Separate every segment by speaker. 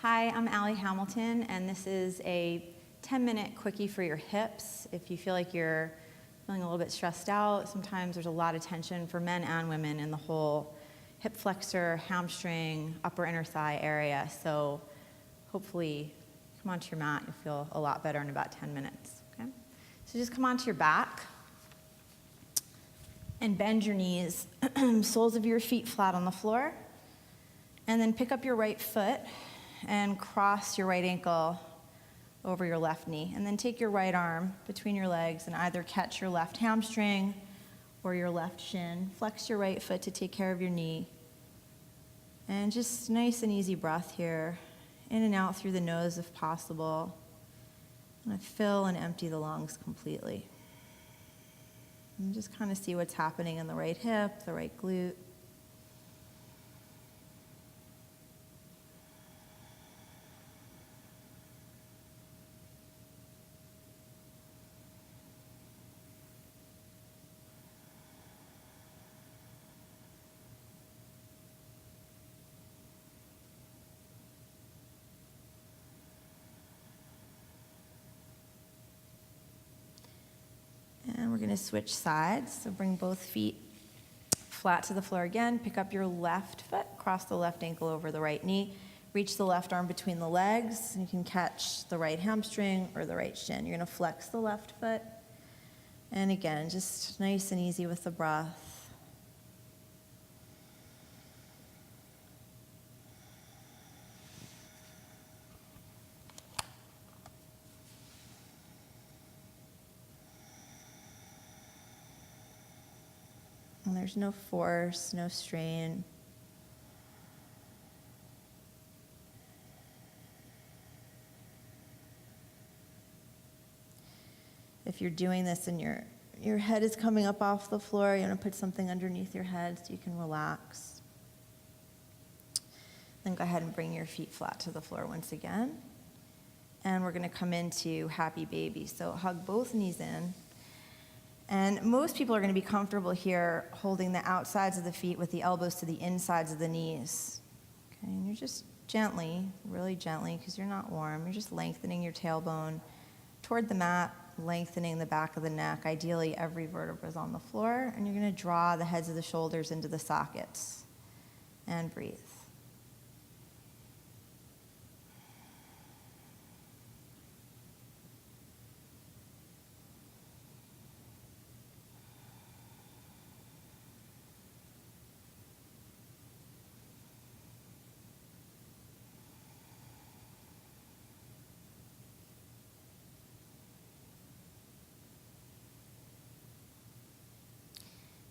Speaker 1: Hi, I'm Allie Hamilton, and this is a 10-minute quickie for your hips. If you feel like you're feeling a little bit stressed out, sometimes there's a lot of tension for men and women in the whole hip flexor, hamstring, upper inner thigh area. So hopefully, come onto your mat, you'll feel a lot better in about 10 minutes. Okay? So just come onto your back and bend your knees, soles of your feet flat on the floor, and then pick up your right foot and cross your right ankle over your left knee. And then take your right arm between your legs and either catch your left hamstring or your left shin. Flex your right foot to take care of your knee. And just nice and easy breath here. In and out through the nose if possible. And fill and empty the lungs completely. And just kind of see what's happening in the right hip, the right glute. And we're going to switch sides. So bring both feet flat to the floor again. Pick up your left foot, cross the left ankle over the right knee. Reach the left arm between the legs. And you can catch the right hamstring or the right shin. You're going to flex the left foot. And again, just nice and easy with the breath. And there's no force, no strain. If you're doing this and your head is coming up off the floor, you want to put something underneath your head so you can relax. Then go ahead and bring your feet flat to the floor once again. And we're going to come into happy baby. So hug both knees in. And most people are going to be comfortable here holding the outsides of the feet with the elbows to the insides of the knees. Okay, and you're just gently, really gently, because you're not warm, you're just lengthening your tailbone toward the mat, lengthening the back of the neck. Ideally, every vertebra is on the floor, and you're going to draw the heads of the shoulders into the sockets. And breathe.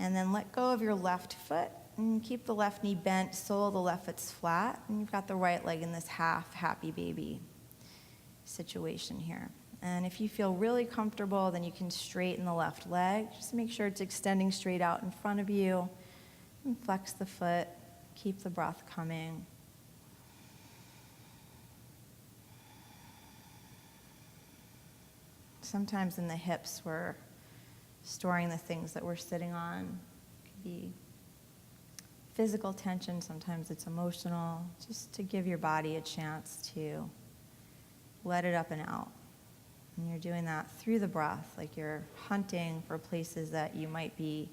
Speaker 1: And then let go of your left foot and keep the left knee bent, sole of the left foot's flat, and you've got the right leg in this half happy baby situation here. And if you feel really comfortable, then you can straighten the left leg. Just make sure it's extending straight out in front of you. And flex the foot, keep the breath coming. Sometimes in the hips we're storing the things that we're sitting on. It could be physical tension, sometimes it's emotional, just to give your body a chance to let it up and out. And you're doing that through the breath, like you're hunting for places that you might be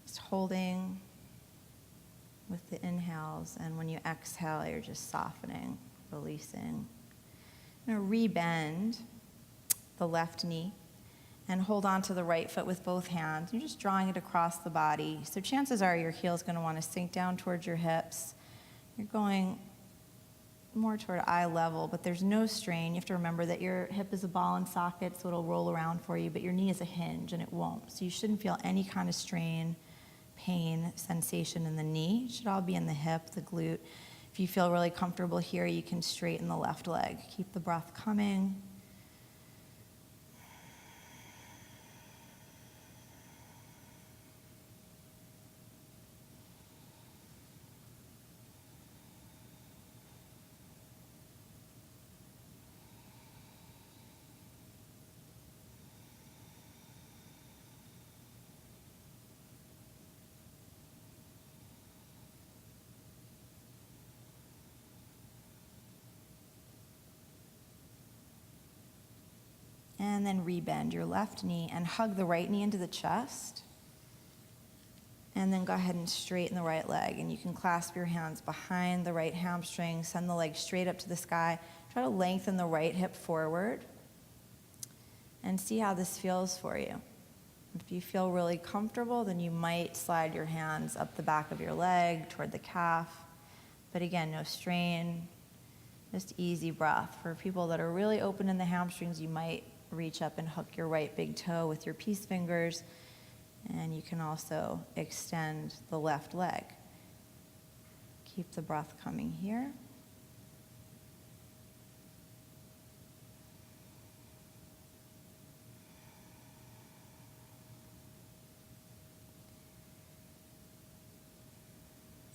Speaker 1: just holding with the inhales, and when you exhale, you're just softening, releasing. You're going to re-bend the left knee and hold on to the right foot with both hands. You're just drawing it across the body. So chances are your heel is going to want to sink down towards your hips. You're going more toward eye level, but there's no strain. You have to remember that your hip is a ball and socket, so it'll roll around for you, but your knee is a hinge, and it won't. So you shouldn't feel any kind of strain, pain, sensation in the knee. It should all be in the hip, the glute. If you feel really comfortable here, you can straighten the left leg. Keep the breath coming. And then rebend your left knee and hug the right knee into the chest. And then go ahead and straighten the right leg. And you can clasp your hands behind the right hamstring, send the leg straight up to the sky. Try to lengthen the right hip forward. And see how this feels for you. If you feel really comfortable, then you might slide your hands up the back of your leg toward the calf. But again, no strain, just easy breath. For people that are really open in the hamstrings, you might reach up and hook your right big toe with your peace fingers. And you can also extend the left leg. Keep the breath coming here.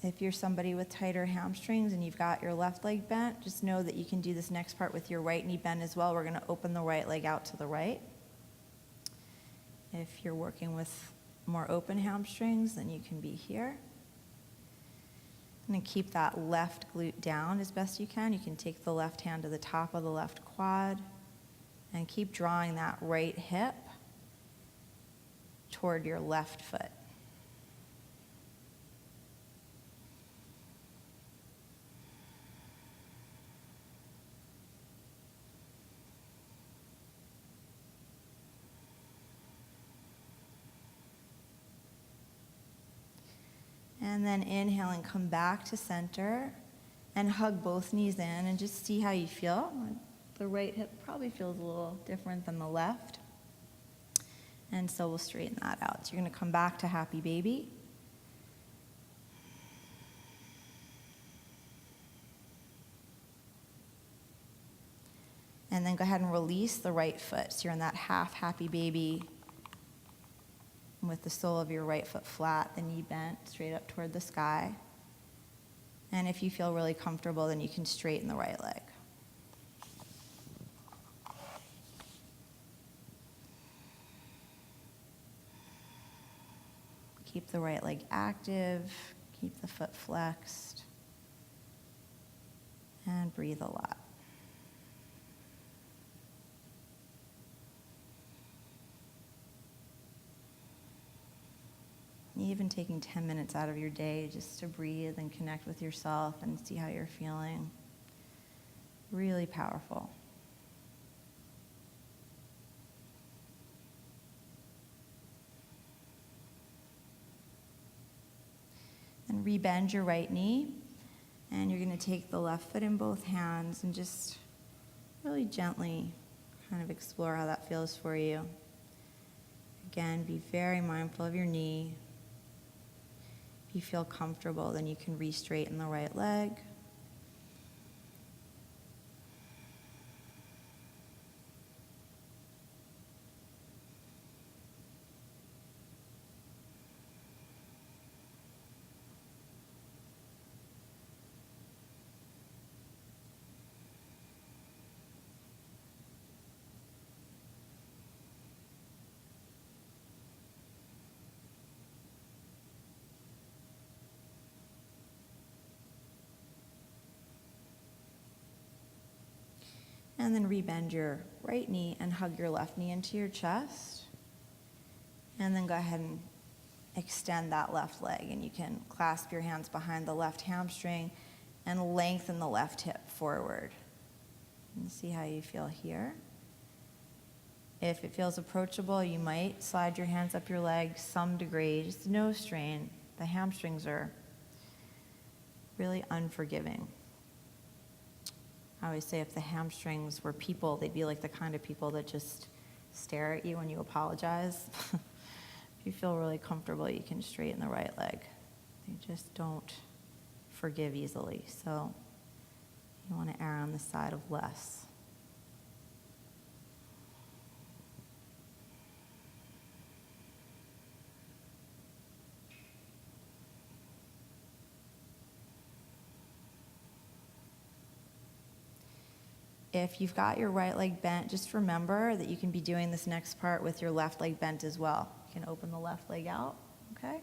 Speaker 1: If you're somebody with tighter hamstrings and you've got your left leg bent, just know that you can do this next part with your right knee bent as well. We're going to open the right leg out to the right. If you're working with more open hamstrings, then you can be here. And keep that left glute down as best you can. You can take the left hand to the top of the left quad and keep drawing that right hip toward your left foot. And then inhale and come back to center and hug both knees in and just see how you feel. The right hip probably feels a little different than the left. And so we'll straighten that out. So you're going to come back to happy baby. And then go ahead and release the right foot. So you're in that half happy baby with the sole of your right foot flat, the knee bent straight up toward the sky. And if you feel really comfortable, then you can straighten the right leg. Keep the right leg active, keep the foot flexed, and breathe a lot. Even taking 10 minutes out of your day just to breathe and connect with yourself and see how you're feeling. Really powerful. And rebend your right knee. And you're going to take the left foot in both hands and just really gently kind of explore how that feels for you. Again, be very mindful of your knee. If you feel comfortable, then you can re-straighten the right leg. And then rebend your right knee and hug your left knee into your chest. And then go ahead and extend that left leg. And you can clasp your hands behind the left hamstring and lengthen the left hip forward. And see how you feel here. If it feels approachable, you might slide your hands up your leg some degree, just no strain. The hamstrings are really unforgiving. I always say if the hamstrings were people, they'd be like the kind of people that just stare at you when you apologize. If you feel really comfortable, you can straighten the right leg. They just don't forgive easily. So you want to err on the side of less. If you've got your right leg bent, just remember that you can be doing this next part with your left leg bent as well. You can open the left leg out, okay?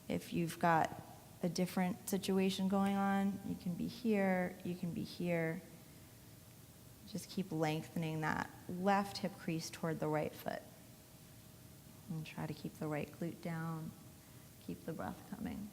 Speaker 1: If you've got a different situation going on, you can be here, you can be here. Just keep lengthening that left hip crease toward the right foot. And try to keep the right glute down, keep the breath coming.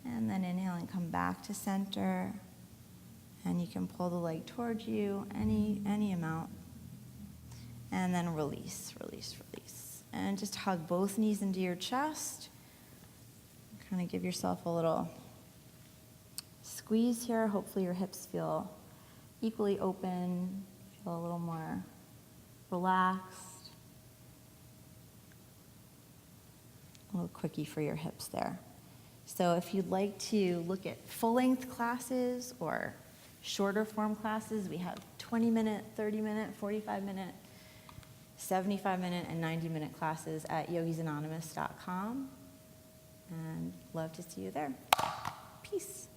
Speaker 1: And then inhale and come back to center. And you can pull the leg towards you, any amount. And then release, release, release. And just hug both knees into your chest. Kind of give yourself a little squeeze here. Hopefully your hips feel equally open, feel a little more relaxed. A little quickie for your hips there. So if you'd like to look at full-length classes or shorter form classes, we have 20-minute, 30-minute, 45-minute, 75-minute, and 90-minute classes at yogisanonymous.com. And love to see you there. Peace.